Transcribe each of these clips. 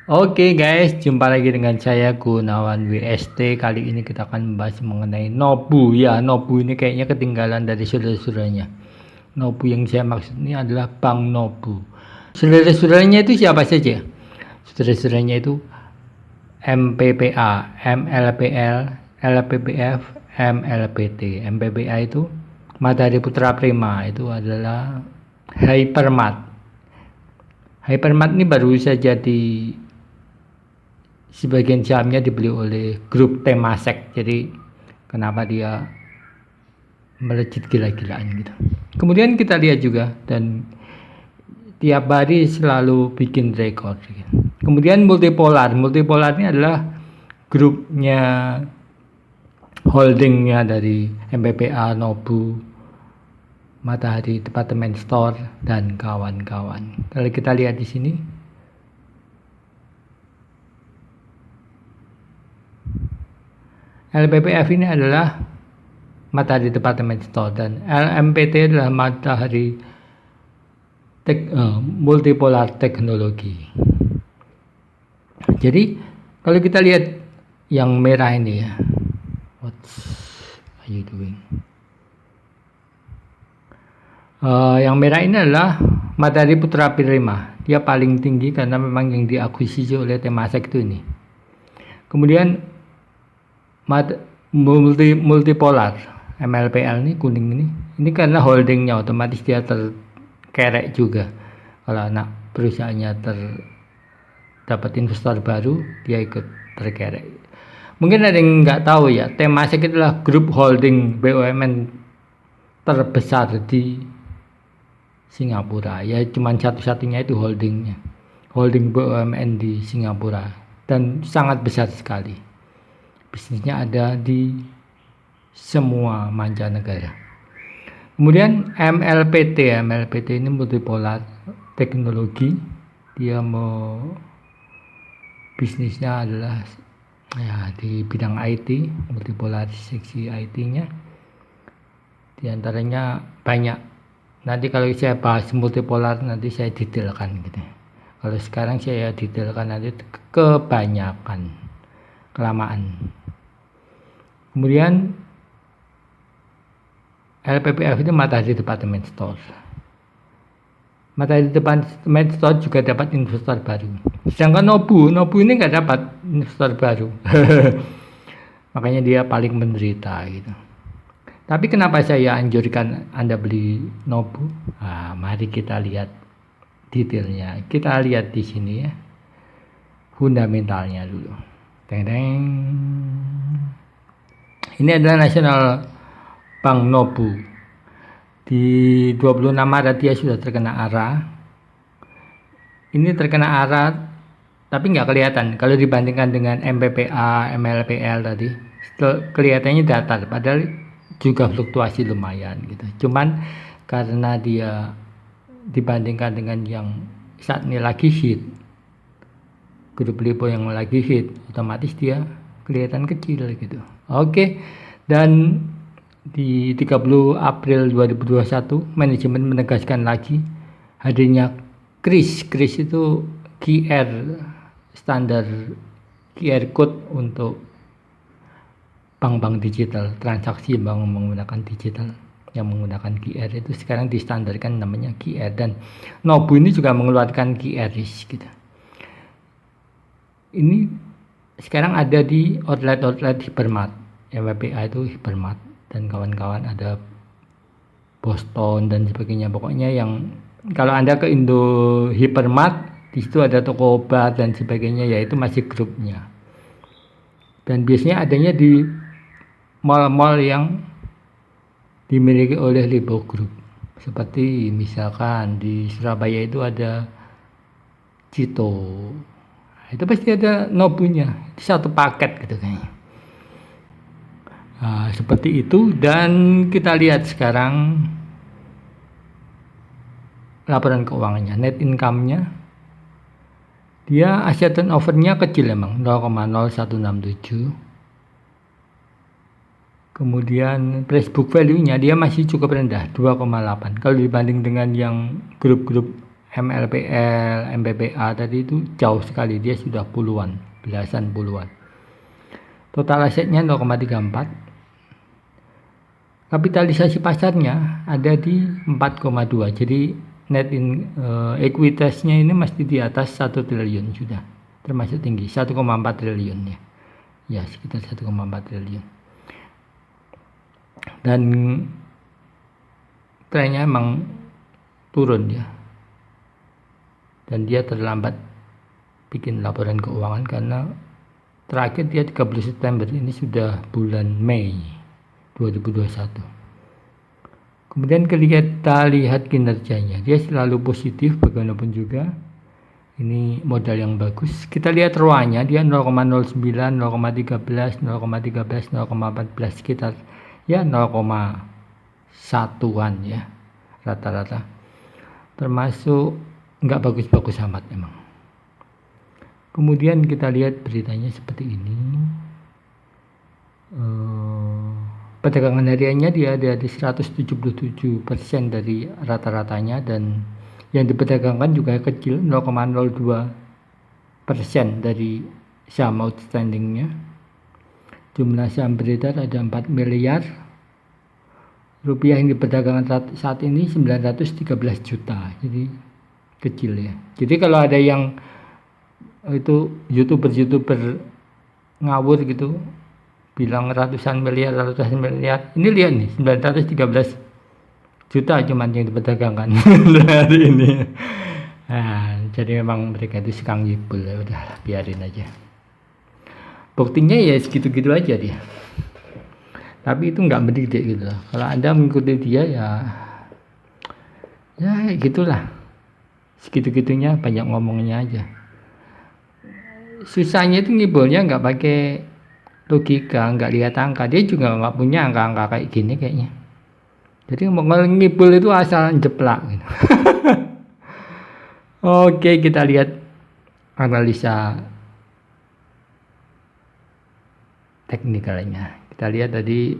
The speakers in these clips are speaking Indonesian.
Oke guys, jumpa lagi dengan saya Gunawan WST. Kali ini kita akan membahas mengenai Nobu. Ya, Nobu ini kayaknya ketinggalan dari saudara-saudaranya. Nobu yang saya maksud ini adalah Bank Nobu. Saudara-saudaranya itu siapa saja? Saudara-saudaranya itu MPPA, MLPL, LPPF, MLPT. MPPA itu Matahari Putra Prima, itu adalah Hypermart. Hypermart ini baru saja sebagian sahamnya dibeli oleh grup Temasek, jadi kenapa dia melejit gila-gilaan gitu. Kemudian kita lihat juga, dan tiap hari selalu bikin rekor gitu. Kemudian Multipolar ini adalah grupnya, holdingnya dari MPPA, Nobu, Matahari Department Store dan kawan-kawan. Kalau kita lihat di sini, LPPF ini adalah Matahari Department Store dan LMPT adalah Matahari Multipolar Teknologi. Jadi kalau kita lihat yang merah ini ya, what are you doing? Yang merah ini adalah Matahari Putra Prima. Dia paling tinggi karena memang yang diakuisisi oleh Temasek itu ini. Kemudian multipolar MLPL ini kuning ini karena holdingnya, otomatis dia terkerek juga. Kalau anak perusahaannya dapat investor baru, dia ikut terkerek. Mungkin ada yang nggak tahu ya, Temasek itulah grup holding BUMN terbesar di Singapura. Ya cuman satu-satunya itu holding BUMN di Singapura, dan sangat besar sekali. Bisnisnya ada di semua mancanegara. Kemudian MLPT ini Multipolar Teknologi. Dia bisnisnya adalah ya di bidang IT, multipolar seksi IT-nya. Di antaranya banyak. Nanti kalau saya bahas multipolar nanti saya detailkan gitu. Kalau sekarang saya detailkan nanti kebanyakan, kelamaan. Kemudian LPPF itu Matahari Department Store. Matahari Department Store juga dapat investor baru. Sedangkan Nobu ini nggak dapat investor baru. Makanya dia paling menderita gitu. Tapi kenapa saya anjurkan Anda beli Nobu? Nah, mari kita lihat detailnya. Kita lihat di sini ya, fundamentalnya dulu. Teng-teng. Ini adalah National Bank Nobu. Di 26 Maret dia sudah terkena ARA. Ini terkena ARA tapi nggak kelihatan. Kalau dibandingkan dengan MPPA, MLPL tadi, kelihatannya datar, padahal juga fluktuasi lumayan gitu. Cuman karena dia dibandingkan dengan yang saat ini lagi hit, grup Lipo yang lagi hit, otomatis dia kelihatan kecil gitu. Oke. Dan di 30 April 2021 manajemen menegaskan lagi hadirnya KRIS. KRIS itu QR, standar QR code untuk bank-bank digital, transaksi bank menggunakan digital yang menggunakan QR itu sekarang distandarkan namanya QR. Dan Nobu ini juga mengeluarkan QRIS gitu. Ini sekarang ada di outlet Hypermart. MWPA itu Hypermart dan kawan-kawan, ada Boston dan sebagainya. Pokoknya yang kalau Anda ke Indo Hypermart, di situ ada toko obat dan sebagainya, yaitu masih grupnya. Dan biasanya adanya di mall-mall yang dimiliki oleh Lipo Group. Seperti misalkan di Surabaya itu ada Cito. Itu pasti ada Nobunya. Itu satu paket gitu kayaknya. Seperti itu. Dan kita lihat sekarang laporan keuangannya, net income-nya, dia asset turnover-nya kecil emang, 0,0167. Kemudian price book value-nya dia masih cukup rendah, 2,8. Kalau dibanding dengan yang grup-grup MLPL, MBPA tadi itu jauh sekali, dia sudah puluhan, belasan puluhan. Total asetnya 0,34, kapitalisasi pasarnya ada di 4,2, jadi net ekuitasnya ini mesti di atas 1 triliun sudah, termasuk tinggi, 1,4 triliun ya, sekitar 1,4 triliun. Dan trennya emang turun ya, dan dia terlambat bikin laporan keuangan karena terakhir dia 30 September, ini sudah bulan Mei 2021. Kemudian kita lihat kinerjanya, dia selalu positif bagaimanapun juga. Ini modal yang bagus. Kita lihat ROA-nya, dia 0,09, 0,13, 0,14, 0,14, sekitar ya 0,1-an ya rata-rata. Termasuk nggak bagus-bagus amat emang. Kemudian kita lihat beritanya seperti ini. Perdagangan hariannya dia ada di 177% dari rata-ratanya, dan yang diperdagangkan juga kecil, 0,02% dari saham outstandingnya. Jumlah saham beredar ada 4 miliar rupiah, yang diperdagangkan saat ini 913 juta, jadi kecil ya. Jadi kalau ada yang itu youtuber ngawur gitu bilang ratusan miliar, ini lihat nih 913 juta cuman yang diperdagangkan hari ini. Nah, jadi memang mereka itu sekarang jebol, ya udah biarin aja. Buktinya ya segitu-gitu aja dia. Tapi itu nggak mendidik gitu. Kalau Anda mengikuti dia ya gitulah. Segitu-gitunya, banyak ngomongnya aja. Susahnya itu ngibolnya nggak pakai logika, nggak lihat angka. Dia juga nggak punya angka-angka kayak gini kayaknya. Jadi ngibul itu asal jeplak gitu. Oke, kita lihat analisa teknikalnya. Kita lihat tadi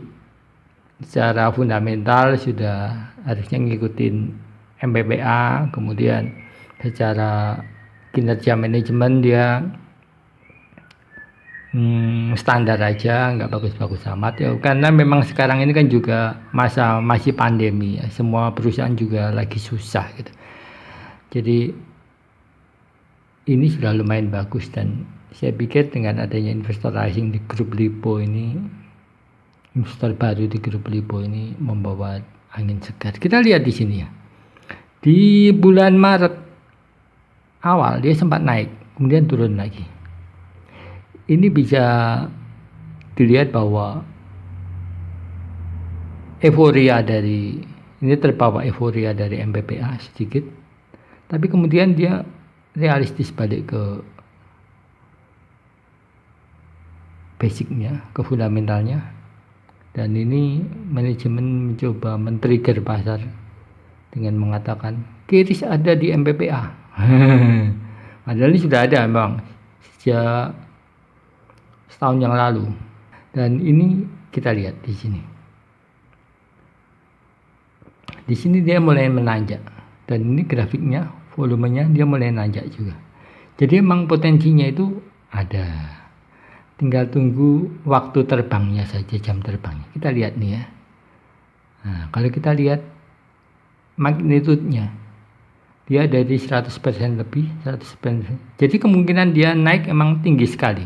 secara fundamental sudah harusnya ngikutin MBPA, kemudian secara kinerja manajemen dia standar aja, nggak bagus-bagus amat ya, karena memang sekarang ini kan juga masih pandemi ya, semua perusahaan juga lagi susah gitu. Jadi ini sudah lumayan bagus, dan saya pikir dengan adanya investor asing di grup LIPO ini, investor baru di grup LIPO ini membawa angin segar. Kita lihat di sini ya, di bulan Maret awal dia sempat naik, kemudian turun lagi. Ini bisa dilihat bahwa terbawa euforia dari MBPA sedikit, tapi kemudian dia realistis balik ke basicnya, ke fundamentalnya, dan ini manajemen mencoba men-trigger pasar dengan mengatakan kiris ada di MBPA. Padahal ini sudah ada memang sejak setahun yang lalu, dan ini kita lihat di sini. Di sini dia mulai menanjak, dan ini grafiknya, volumenya dia mulai nanjak juga. Jadi emang potensinya itu ada, tinggal tunggu waktu terbangnya saja, jam terbangnya. Kita lihat nih ya. Nah, kalau kita lihat magnitudenya, dia dari 100% lebih, 100%. Jadi kemungkinan dia naik emang tinggi sekali.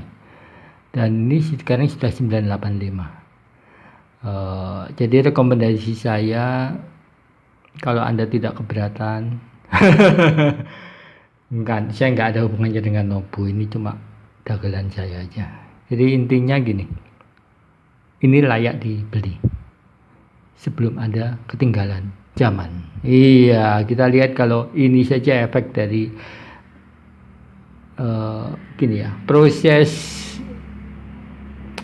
Dan ini sekarang sudah 985. Jadi rekomendasi saya, kalau Anda tidak keberatan, saya nggak ada hubungannya dengan Nobu, ini cuma dagelan saya aja. Jadi intinya gini, ini layak dibeli sebelum Anda ketinggalan zaman. Iya, kita lihat kalau ini saja efek dari gini ya, proses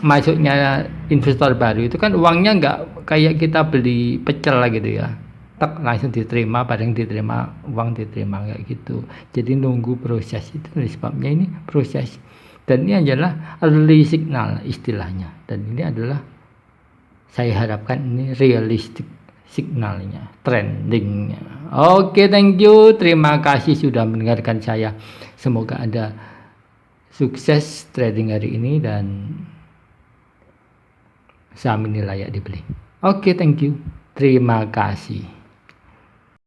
masuknya investor baru itu kan uangnya nggak kayak kita beli pecel lah gitu ya, tak langsung diterima, barang diterima, uang diterima kayak gitu. Jadi nunggu proses, itu sebabnya ini proses, dan ini adalah early signal istilahnya, dan ini adalah saya harapkan ini realistik signalnya, trendingnya. Oke, thank you. Terima kasih sudah mendengarkan saya. Semoga Anda sukses trading hari ini dan saham ini layak dibeli. Oke, thank you. Terima kasih.